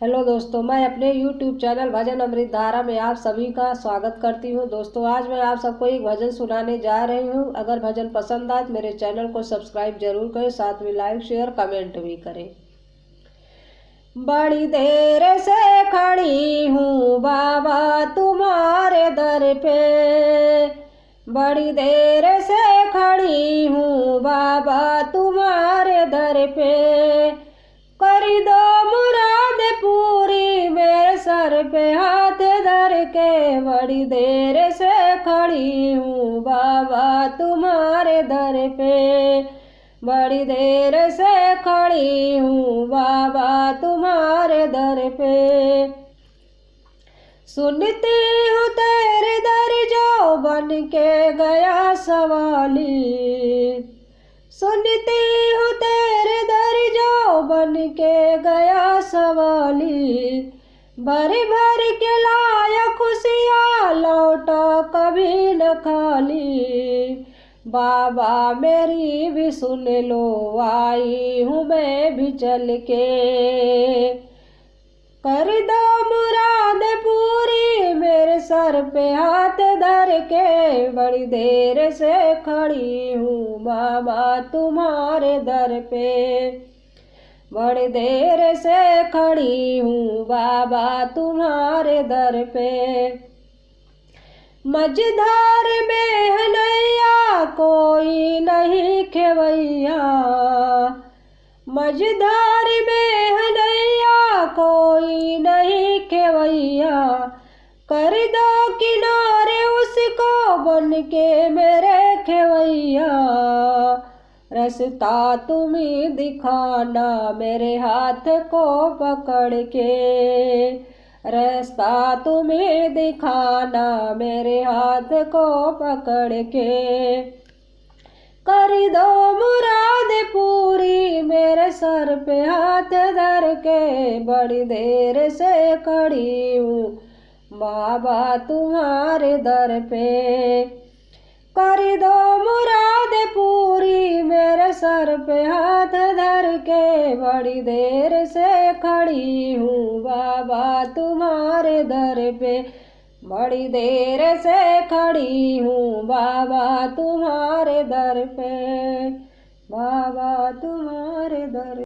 Hello दोस्तों, मैं अपने YouTube चैनल भजन अमृत धारा में आप सभी का स्वागत करती हूं। दोस्तों, आज मैं आप सबको एक भजन सुनाने जा रही हूं। अगर भजन पसंद आए तो मेरे चैनल को सब्सक्राइब जरूर करें, साथ में लाइक शेयर कमेंट भी करें। बड़ी देर से खड़ी हूँ बाबा तुम्हारे दर पे, बड़ी देर से खड़ी हूँ बाबा तुम्हारे दर पे। कर दो मुराद पूरी मेरे सर पे हाथ धर के, बड़ी देर से खड़ी हूँ बाबा तुम्हारे दर पे, बड़ी देर से खड़ी हूँ बाबा तुम्हारे दर पे। सुनती हूँ तेरे दर जो बन के गया सवाली, सुनती हूँ तेरे दर जो बन के गया सवाली। भर भर के लाया खुशियाँ लौटा कभी न खाली, बाबा मेरी भी सुन लो आई हूँ मैं भी चल के। कर दो मुराद पूरी मेरे सर पे हाथ धर के, बड़ी देर से खड़ी हूँ बाबा तुम्हारे दर पे, बड़ी देर से खड़ी हूँ बाबा तुम्हारे दर पे। मझधार में है नैया कोई नहीं खेवैया, मझधार में है नैया कोई नहीं खेवैया। कर दो किनारे उसको बन के मेरे खेवैया, रास्ता तुम्हें दिखाना मेरे हाथ को पकड़ के, रास्ता तुम्हें दिखाना मेरे हाथ को पकड़ के। कर दो मुराद पूरी मेरे सर पे हाथ धर के, बड़ी देर से खड़ी हूँ बाबा तुम्हारे दर पे। कर दो मुराद पूरी मेरे सर पे हाथ धर के, बड़ी देर से खड़ी हूँ बाबा तुम्हारे दर पे, बड़ी देर से खड़ी हूँ बाबा तुम्हारे दर पे, बाबा तुम्हारे दर